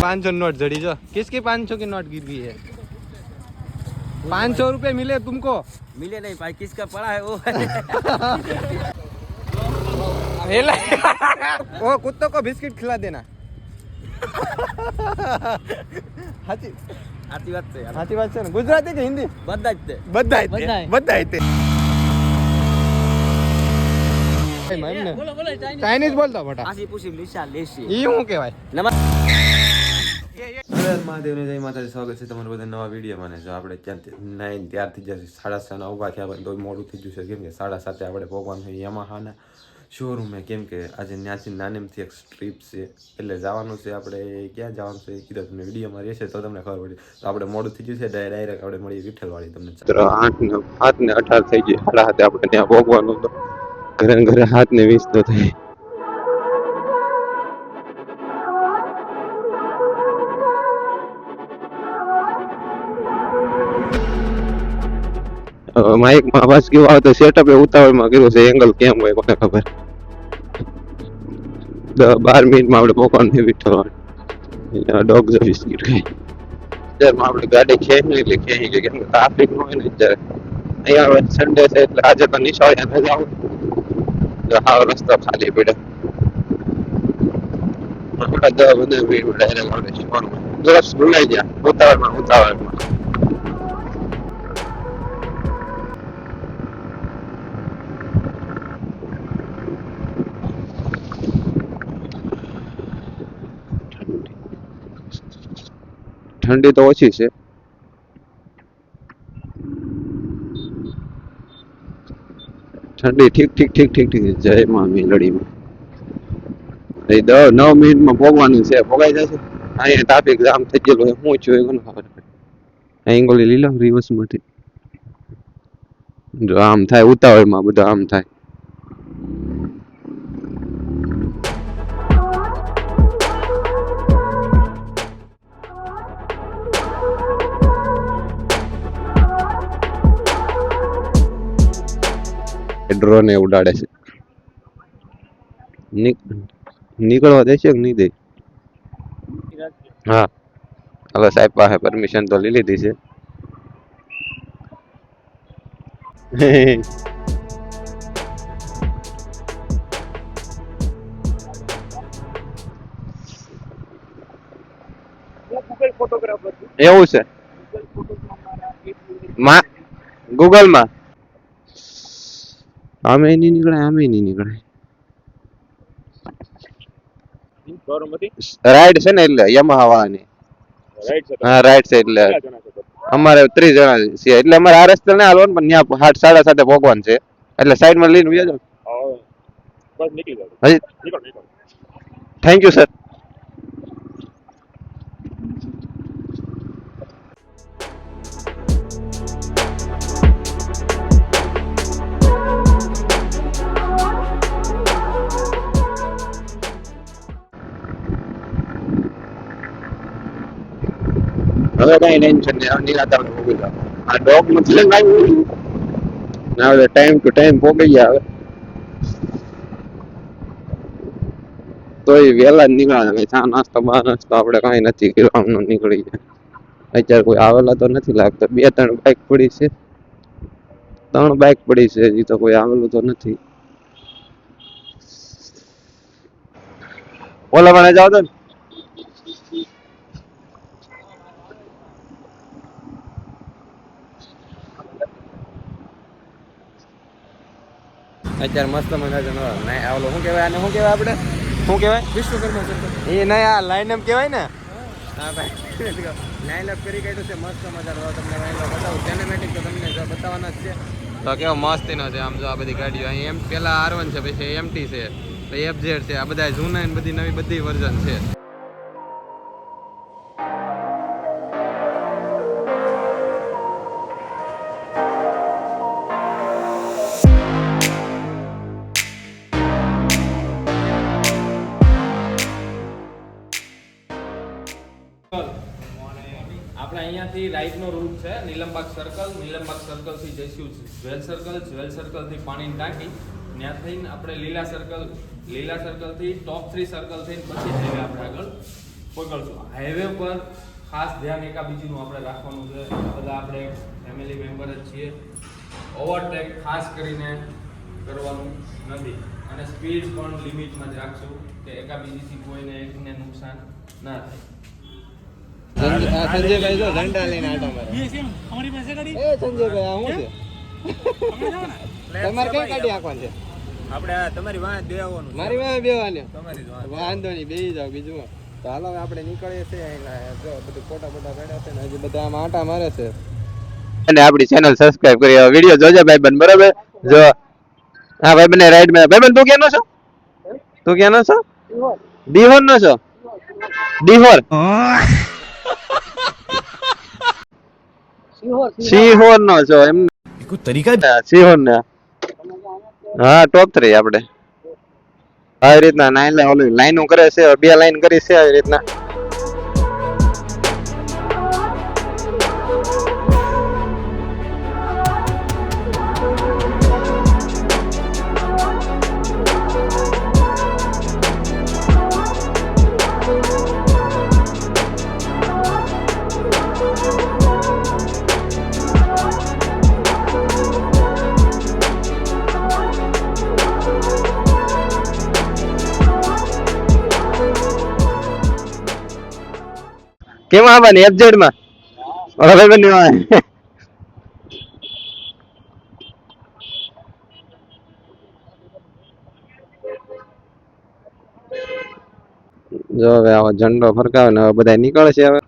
500 note जड़ी जो किसकी 500 की नोट गिर गई है 500 रुपए मिले तुमको मिले नहीं भाई किसका पड़ा है वो वो कुत्तों को बिस्किट खिला देना हाथी आती बात से हाथी बात से गुजराती के हिंदी બધા જ તે બધા ચાઇનીઝ બોલતો મોટા આસી પૂછી લીસા લેસી ઈ હું કહેવાય મહાદેવને જય માતાજી સ્વાગત છે તમારું બધા નવા વિડીયોમાં ને જો આપણે ક્યાંથી 9 ત્યારથી જ 6:30 ઊભા થયા પણ તો મોડું થઈ ગયું છે કેમ કે 7:30 આપણે ભગવાન છે યામાહાના શોરૂમે કેમ કે આજે ત્યાંથી નાનેમથી એક ટ્રીપ છે એટલે જવાનું છે આપણે ક્યાં જવાનું છે કીધું તમને વિડીયોમાં રહેશે તો તમને ખબર પડી તો આપણે મોડું થઈ ગયું છે ડાયરેક્ટ આપણે મળીએ વિઠ્ઠલવાળી તમને 8 ને 18 થઈ ગઈ 7:30 આપણે ત્યાં ભોગવાનું તો ઘરે 7 ને 20 તો થઈ માઇક માં અવાજ કેવો આવે તો સેટઅપ એ ઉતાવળમાં કર્યું છે એંગલ કેમ હોય કોને ખબર 10-12 મિનિટમાં આપણે પોકવાનું વિઠ્ઠલવાળી ડોગ બિસ્કિટ ખાઈ અત્યારમાં આપણે ગાડી ખેંચી એટલે કેમ કે ટ્રાફિક ન હોય ને અત્યારે અહીંયા સન્ડે છે એટલે આજે તો નિશાળે જાવ હાવ રસ્તો ખાલી પડ્યો 10-15 મિનિટ ડાયરેક્ટ આપણે શોરૂમ દોસ્ત ભૂલાઈ ગયા ઉતાવળમાં ઠંડી તો ઓછી છે ઠંડી ઠીક જય માં મેલડીમાં 9 મિનિટમાં ભોગવાનું છે ભોગાઈ જશે અહીંયા ટ્રાફિક જામ થઈ ગયેલો હું છું એ કોને ખબર પડે અહીં ગોલી લીલો રિવર્સ માંથી જો આમ થાય ઉતાવળમાં બધું આમ થાય ડ્રોન ઉડાડે છે નીકળવા દેશે કે નહીં દે હા હવે સાહેબ પાસે પરમિશન તો લઈ લીધી છે એવું છે ગૂગલ માં આમે નહીં નીકળે રાઈડ છે ને એટલે યમાહા વાળાની હા રાઈડ છે એટલે અમારે 30 જણા છે એટલે અમારે આ રસ્તે ના હાલવાનું પણ ત્યાં 7:30 ભોગવાન છે એટલે સાઈડ માં લઈને વ્યા જાવ થેન્ક યુ સર હવે કઈ ટેન્શન નહીં નિરાતા ભોગી જાવ આ ડોગ નથી ના હવે ટાઈમ ટુ ટાઈમ ભોગી ગયા હવે તો એ વહેલા જ નીકળ્યા ચા નાસ્તો બહાર નાસ્તો આપણે કઈ નથી કર્યો આમનો નીકળી ગયા અત્યારે કોઈ આવેલા તો નથી લાગતો 2-3 બાઇક પડી છે 3 બાઇક પડી છે હજી તો કોઈ આવેલું તો નથી ઓલા પણ જાવ તો અત્યારે મસ્ત મજાનો આવલો શું કહેવાય આને શું કહેવાય આપણે શું કહેવાય વિશ્વકર્મા સર્કલ એ નહીં આ લાઈન એમ કહેવાય ને હા ભાઈ લાઈન અપ કરી કાઢ્યું છે મસ્ત મજાનો તમને લાઈન બતાવું સિનેમેટિક તો તમને બતાવવાના જ છે તો કેવો મસ્તીનો છે આમ જો આ બધી ગાડીઓ અહીં એમ પેલા R1 છે પછી MT છે પછી FZ છે આ બધા જૂના ને બધી નવી બધી વર્ઝન છે આપણે અહીંયાથી રાઈટનો રૂટ છે નીલમબાગ સર્કલથી જઈશું જ્વેલ સર્કલથી પાણીની ટાંકી ત્યાં થઈને આપણે લીલા સર્કલથી ટોપ 3 સર્કલ થઈને પછી જઈએ આપણે આગળ પકડશું. હાઈવે પર ખાસ ધ્યાન એકાબીજીનું આપણે રાખવાનું છે. બધા આપણે ફેમિલી મેમ્બર જ છીએ. ઓવરટેક ખાસ કરીને કરવાનું નથી અને સ્પીડ પણ લિમિટમાં જ રાખશું કે એકાબીજીથી કોઈને એકને નુકસાન ના થાય. સંજયભાઈ જો ઘંટા લઈને આટા મારે. એ સંજયભાઈ આ શું છે? તમારે કઈ ગાડી આંકવાની છે? આપણે તમારી વાંહે દેવાનું મારી વાંહે બેવાની. તમારી વાંધો નહીં, બેસી જાવ બીજું શું. તો હાલો હવે આપણે નીકળીએ છીએ. જો બધું ફોટા પડ્યા છે ને હજી બધા આમાં આટા મારે છે. અને આપણી ચેનલ સબસ્ક્રાઇબ કરી વિડિયો જોજે ભાઈબંધ, બરાબર? જો હા ભાઈબંધ ને રાઈડ માં. ભાઈબંધ તું ક્યાંનો છો? તું ક્યાંનો છો? દિહોર નો છો? દિહોર સિહોર નો છો એમ? કોઈ તરીકા સિહોર ને? હા ટોપ 3 આપણે આવી રીતના લાઈનો કરે છે. 2 લાઈન કરી છે આવી રીતના. કેમાં આવવાની? FZ માં? હવે બન્યું જો હવે આવો ઝંડો ફરકાવે ને હવે બધા નીકળશે. હવે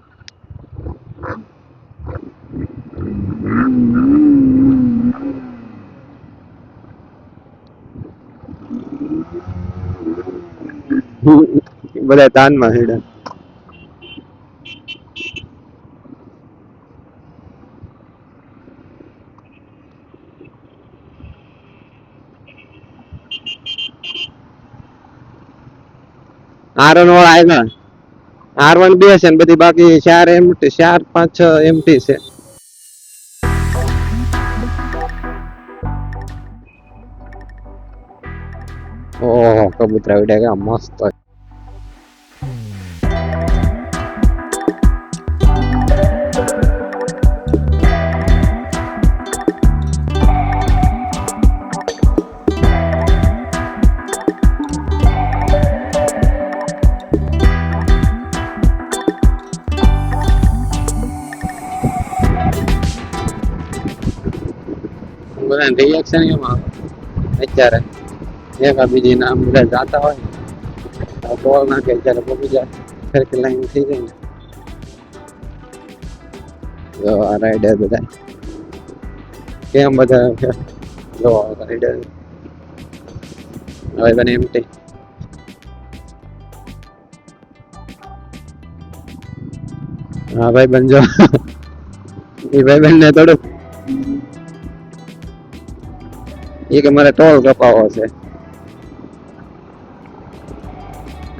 બધા તાનમાં હેડા. R1 વાળા આવ્યા. R1 2 છે ને બધી બાકી 4 MT 4 5 6 MT છે. ઓહો કબૂતરા ઉડ્યા ગયા મસ્ત. બધા રિએક્શન એમાં અત્યારે એકાબીજી નામ બધા જાતા હોય બોલ નાખે ત્યારે પહોંચી જાય ફેરકી લાઈન થઈ જાય ને. જો આ રાઈડર બધા કેમ બધા જો રાઈડર હવે બને એમટી. હા ભાઈ બન જો એ ભાઈ બન ને થોડુંક એ કે મારે ટોલ કપાવો છે.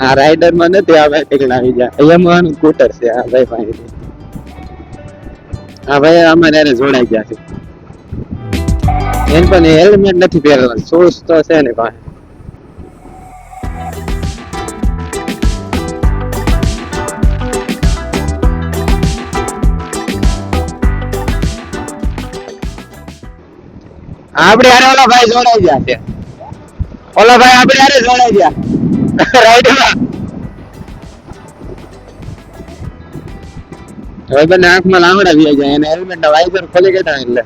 આ રાઈડર માં નથી આ ભાઈ ટીકલ આવી જાય એમાં સ્કૂટર છે આ ભાઈ પાસે. આ ભાઈ અમારે યારે જોડાઈ ગયા છે. એમ પણ હેલ્મેટ નથી પહેરવાનું. શૂઝ તો છે ને પાસે. આપણે હારે ઓલા ભાઈ જોડાઈ ગયા છે. ઓલા ભાઈ આપણે હારે જોડાઈ ગયા રાઈડમાં. હવે બંને આંખમાં લાંગડા વી જાય અને હેલ્મેટ ના વાઇઝર ખોલી ગયા એટલે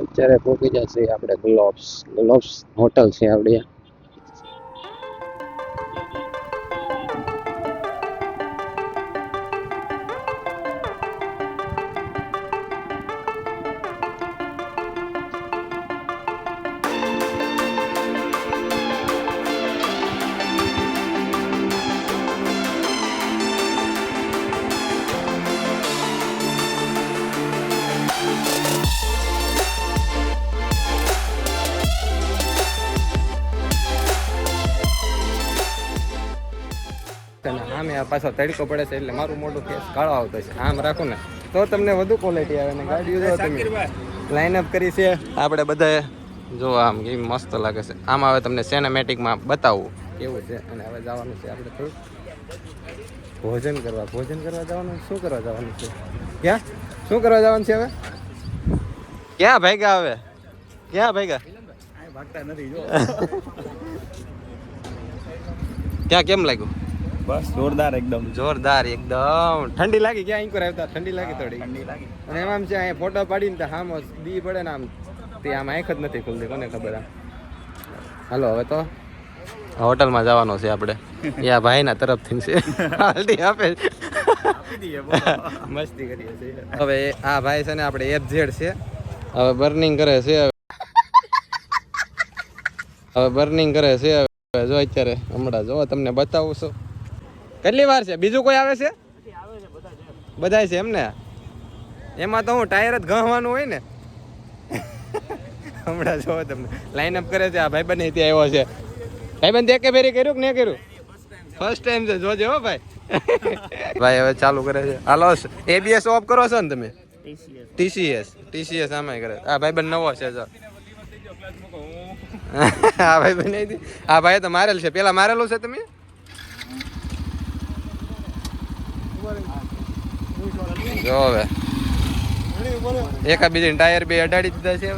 અત્યારે પહોંચી જશે આપણે ગ્લોબ્સ હોટલ છે આપણી. પાછો તડકો પડે છે એટલે મારું મોટું ફેસ કાળો આવતો છે. આમ રાખું ને તો તમને વધુ ક્વોલિટી આવે ને ગાડીઓ જો તમે લાઇનઅપ કરી છે આપણે બધાએ. જો આમ કેવી મસ્ત લાગે છે. આમાં હવે તમને સિનેમેટિકમાં બતાવું કેવું છે. અને હવે જવાનું છે આપણે થોડું ભોજન કરવા જવાનું. શું કરવા જવાનું છે? ક્યાં શું કરવા જવાનું છે હવે? ક્યાં ભાગ્યા હવે? ક્યાં ભાગ્યા? ભાગતા નથી જો. ક્યાં કેમ લાગ્યું? બસ જોરદાર એકદમ. જોરદાર એકદમ. ઠંડી લાગી? ક્યાં અહીં આવતા ઠંડી લાગી થોડી? ઠંડી લાગી. અને એમાં આમ છે અહીંયા ફોટો પાડીને તો હામો દી પડે ને આમ તે આમ આંખ જ નથી ખુલતી. કોને ખબર આમ. હાલો હવે તો હોટલમાં જવાનો છે આપણે. યા ભાઈના તરફથી છે પાર્ટી આપે મસ્તી કરીએ છીએ. હવે આ ભાઈ છે ને આપણે FZ છે. હવે બર્નિંગ કરે છે. હવે બર્નિંગ કરે છે. હવે જો અત્યારે હમણાં જો તમને બતાવું છું. કેટલી વાર છે? બીજું કોઈ આવે છે? બધાય છે એમને? એમાં તો હું ટાયર જ ઘસવાનું હોય ને. હમણાં જો તમને લાઈનઅપ કરે છે. આ ભાઈબંધ ત્યાં આવ્યો છે. ભાઈબંધ એકે ફેરી કર્યું કે નહીં કર્યું? ફર્સ્ટ ટાઈમ છે. જોજે હો ભાઈ. ભાઈ હવે ચાલુ કરે છે. હાલો ABS ઓફ કરો છો ને તમે? TCS આમાં કરે. આ ભાઈબંધ નવો છે. જો આ ભાઈ આ ભાઈ તો મારેલ છે. પેલા મારેલું છે તમે? જો હવે એકા બીજી ટાયર બે અડાડી દીધા છે.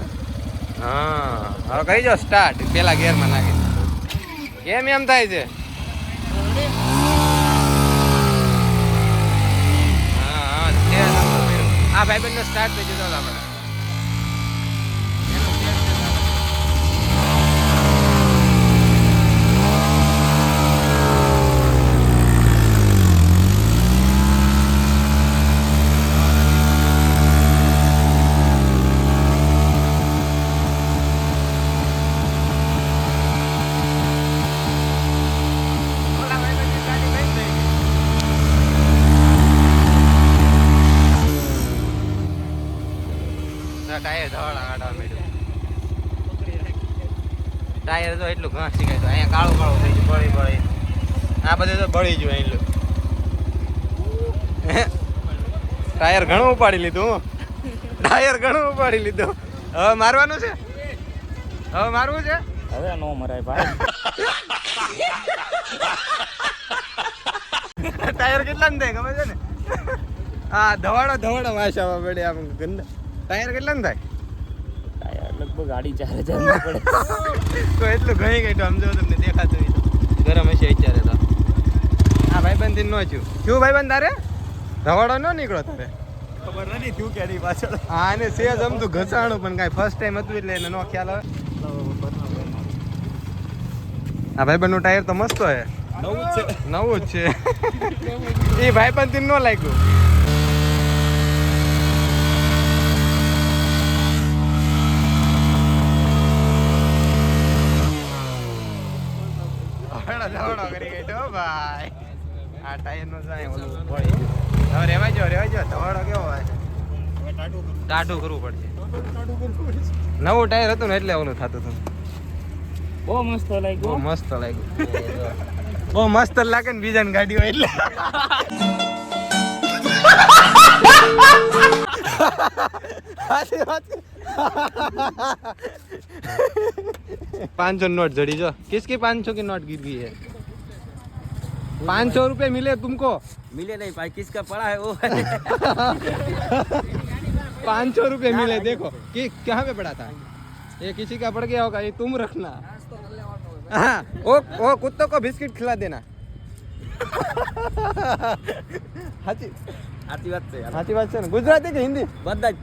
હા હવે કહી જાઓ સ્ટાર્ટ. પેલા ગેરમાં નાખી. કેમ એમ થાય છે? હા આ ભાઈબંધ સ્ટાર્ટ થઈ જતો આપણે. ટાયર ધવાડા કાઢવા માંડ્યું. ટાયર તો એટલું ઘાસ શીખાય તો અહીંયા કાળું કાળું થઈ ગયું. બળી આ બધું તો બળી ગયું એટલું. ટાયર ઘણું ઉપાડી લીધું. હવે મારવાનું છે? હવે મારવું છે? હવે નો મરાય ભાઈ. ટાયર કેટલા ને થાય ખબર છે ને? હા ધવાડો વાસ આવવા પડે આમ ગંદા. ટાયર કેટલા ને થાય? ટાયર લગભગ 4,500 નો પડે. તો એટલું ઘણી ગઈ તો સમજો તમને દેખાતું હોય તો. ગરમ હશે અત્યારે તો. હા ભાઈબંધ નો છું. શું ભાઈબંધ તારે? ધવાડો ન નીકળો તારે? ખબર નથી તું કેની પાછળ. હા એને સેજ અમતું ઘસાણું પણ કાંઈ ફર્સ્ટ ટાઈમ હતું એટલે એને નો ખ્યાલ આવે. આ ભાઈબંધ નું ટાયર તો મસ્ત હે. નવું જ છે. એ ભાઈબંધ થી નો લાગ્યું. ધવાડો કરી ગઈ તો ભાઈ. આ ટાયર નો જાય ઓલું પડી ગયું. હવે રેવાઈ જાઓ. ધવાડો કેવો હોય? ટાઢું કરવું પડશે. નવું ટાયર હતું ને એટલે ઓલું થતું હતું. બહુ મસ્ત લાગ્યું. બહુ મસ્ત લાગે ને બીજાની ગાડી હોય એટલે. સાચી વાત. 500 नोट जड़ी जो किसकी 500 की नोट गिर गई है? 500 रुपए मिले तुमको? मिले नहीं भाई, किसका पड़ा है वो? 500 रुपए मिले. देखो कि कहाँ पे पड़ा था? ये किसी का पड़ गया होगा. ये तुम रखना. हाँ वो कुत्तों को बिस्किट खिला देना. સાચી વાત છે ને? ગુજરાતી કે હિન્દી? બધા જ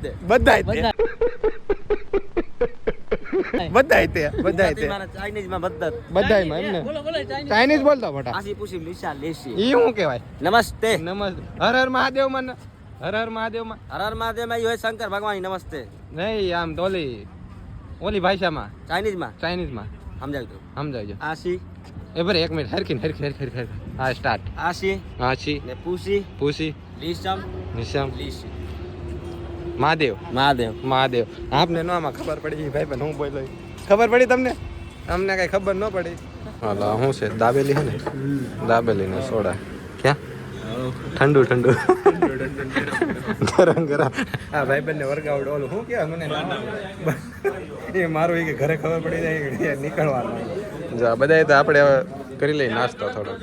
ચાઇનીઝ બોલતો મોટા. ઈ શું કહેવાય? નમસ્તે. હર હર મહાદેવ માં. હર હર મહાદેવ માં ये है शंकर भगवान नमस्ते. નહીં આમ તો ઓલી ભાષામાં चाइनीज में ચાઇનીઝમાં સમજાવજો. आशी એ બરે એક મિનિટ હરખી. હા સ્ટાર્ટ. आशी હાચી ने पूसी પૂસી लीशम નિશમ लीशी મહાદેવ. આપને નો આમાં ખબર પડી ભાઈ પણ હું બોલ્યો ખબર પડી તમને? અમને કઈ ખબર ન પડી. હાલો શું છે? દાબેલી હે ને? દાબેલી ને સોડા. ક્યાં ઠંડુ ઠંડુ ગરમ ગરમ હા ભાઈ બંને વર્કઆઉટ ઓલું શું કહેવાય મને એ મારું એ કે ઘરે ખબર પડી જાય કે નીકળવાનું જો આ બધા તો આપણે હવે કરી લઈએ નાસ્તો થોડો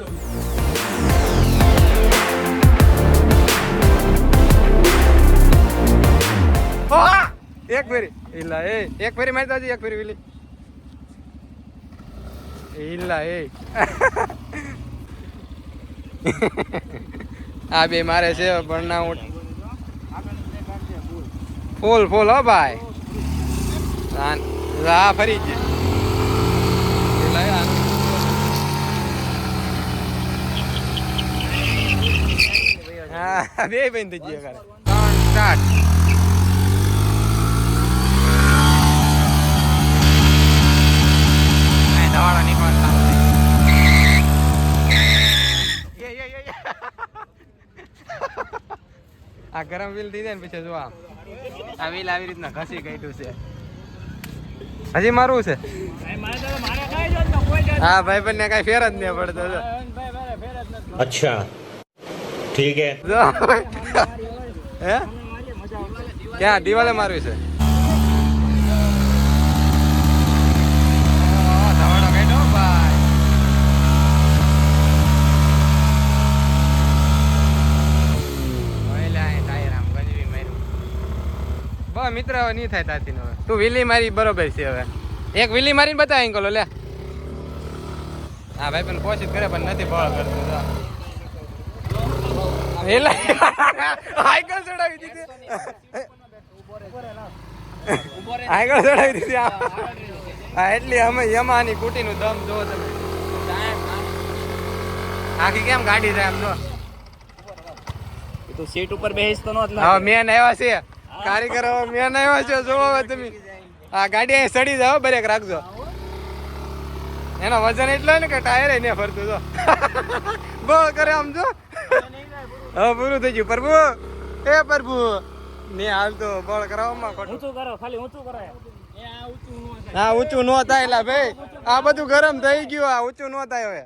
એક ફેરી ઈલા એ એક ફેરી મારી દાદી એક ફેરી વિલી ઈલા એ આ બે મારે છે બર્નઆઉટ ફૂલ ફૂલ હો ભાઈ હા ફરી જ હા બે બેન થઈ ગયા સ્ટાર્ટ દવાડા નીકળતા આ ગરમ વ્હીલ થઈ જાય ને પછી જો આ વ્હીલ આવી રીતના ઘસી કાઢ્યું છે હજી મારવું છે હા ભાઈ બંને કઈ ફેર જ નહીં પડતો अच्छा ठीक है હે ક્યાં દિવાલે મારવી છે ધવાડો કાઢ્યો ભાઈ મિત્ર હવે નહીં થાય તાથી હવે તું વીલી મારી બરોબર છે હવે એક વીલી મારીને બતાવી અંકલો લે હા ભાઈ પણ કોશિશ કરે પણ નથી બળ કરતું સાયકલ ચડાવી દીધી સાયકલ ચડાવી દીધી હા એટલી અમે યમાની કુટીનું દમ જોવો તમે આખી કેમ ગાડી જાય આમ જો તો સીટ ઉપર બેહીસ તો નો હા મેન આવ્યા છે કારીગર મેન આવ્યા છે જોવો હવે તમે આ ગાડી અહીં સડી જાવ બ્રેક રાખજો એનો વજન એટલો ને કે ટાયર ને ફરતું જો બળ કરે આમ જો હવે પૂરું થઈ ગયું પ્રભુ એ પ્રભુ ને હાલ તો બળ કરાવવામાં ઊંચું કરો ખાલી ઊંચું કરો હા ઊંચું નો થાય એટલે ભાઈ આ બધું ગરમ થઈ ગયું આ ઊંચું નો થાય હવે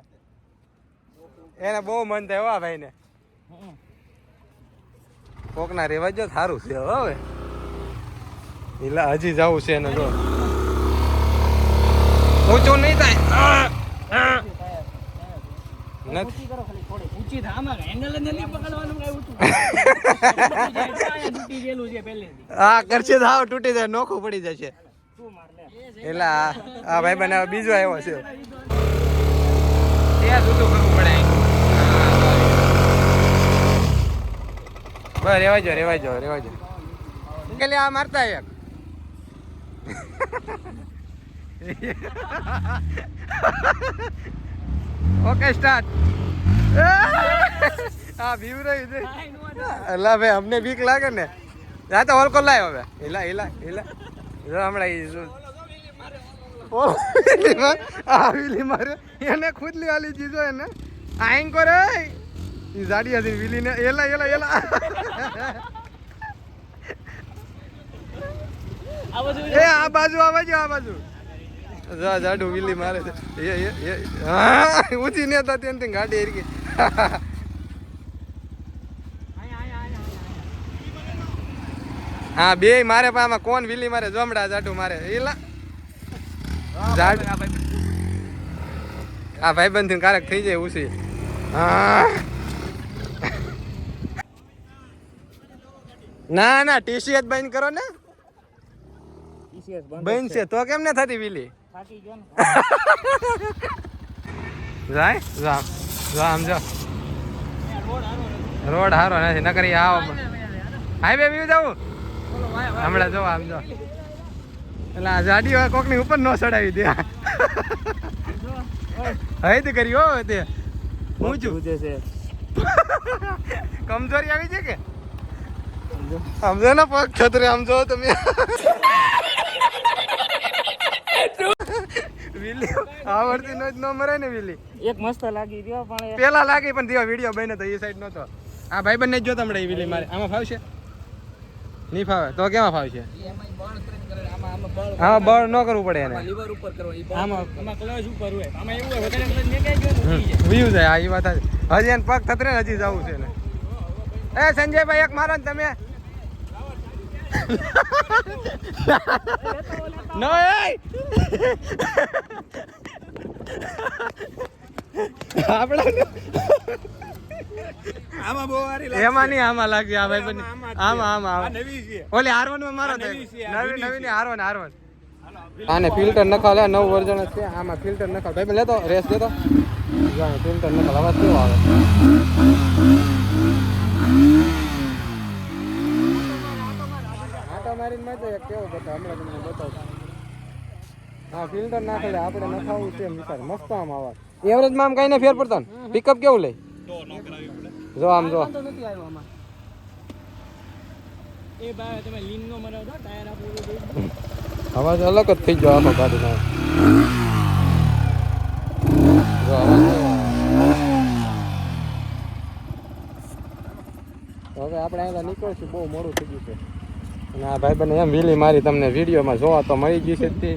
એને બહુ મન થાય હો ભાઈ ને કોકના રેવાજ સારું છે હવે એટલે હજી જવું છે એને જો ઊંચું નહીં થાય હા કરશે તો હાવ તૂટી જાય નોખું પડી જશે એટલે આ ભાઈ બને બીજો આવ્યો છે ત્યાં જુદું કરવું પડે બસ રેવાજો કે આ મારતા એક ઓકે સ્ટાર્ટ હા વ્યૂ રહ્યું છે અલ્લા ભાઈ અમને બીક લાગે ને આ તો ઓલકો લાયો હવે એલા જો હમણાં આ વીલી મારે એને ખુદલી વાલી ચીજો એને આઈંગ કરે એ જાડી હતી વીલી ને એલા એ આ બાજુ જાડું વીલી મારે છે હા ઊંચી ને હતા ત્યાં ગાડી એરી ગઈ હા બે મારે પણ આમાં કોણ વીલી મારે જમડા જાડું મારે એલા જાડ આ ભાઈબંધ થી કારક થઈ જાય ઉસી હા ના ટીસીએસ બંધ કરો ને બંધ છે તો કેમ ને થતી વીલી જાય જામ જો રોડ હારો નથી નકરી આવો હાઈવે વ્યૂ જવું હમણાં જો આમ જો એટલે આ ગાડી કોક ની ઉપર ન ચડાવી દે હૈદ કરી હો તે ઊંચું કમજોરી આવી છે કે સમજો ને પગ છત્રી આમ જો તમે વીલી આવડતી નો મરે ને વીલી એક મસ્ત લાગી ગયો પણ પેલા લાગી પણ દેવા વિડીયો બન્યો તો એ સાઈડ નતો આ ભાઈ બંને જો તમને એ વીલી મારે આમાં ફાવશે નહીં ફાવે તો કેમાં ફાવશે આમાં બળ ન કરવું પડે એને લીવર ઉપર કરો આમાં ક્લચ ઉપર હોય આમાં એવું હોય વધારે ક્લચ મેકાઈ ગયો ને વ્યૂ જાય આ એ વાત હજી એને પગ થતરે હજી જવું છે ને એ સંજયભાઈ એક મારો ને તમે નો આમાં બહુ હારી એમાં નહીં આમાં લાગી આ ભાઈ આમાં આમાં નવી છે ઓલી હારવન માં મારો નવી છે, નવી નવી ની હારવન આને ફિલ્ટર નખાવ લે નવું વર્ઝન છે આમાં ફિલ્ટર નખાવ ભાઈ લેતો રેસ દેતો ફિલ્ટર નખાવ અવાજ કેવો આવે આટો મારીને માં તો એક કેવો બતાવ હમણાં તમને બતાવું હા ફિલ્ટર નાખે આપણે નખાવું છે વિચાર મસ્ત આમ આવાજ એવરેજમાં આમ કઈ ને ફેર પડતો ને પિકઅપ કેવું લે જો આમ જો વાંધો નથી આવ્યો આમાં એ ભાઈ તમે લીન નો મરાવો તો ટાયર આપણું અવાજ અલગ જ થઈ ગયો આખો ગાડીનો જો અવાજ કેવો આવે. હવે આપણે અહીંયા નીકળશું બહુ મોડું થઈ ગયું છે અને આ ભાઈ બને એમ વીલી મારી તમને વિડીયોમાં જોવા તો મળી ગઈ છે તે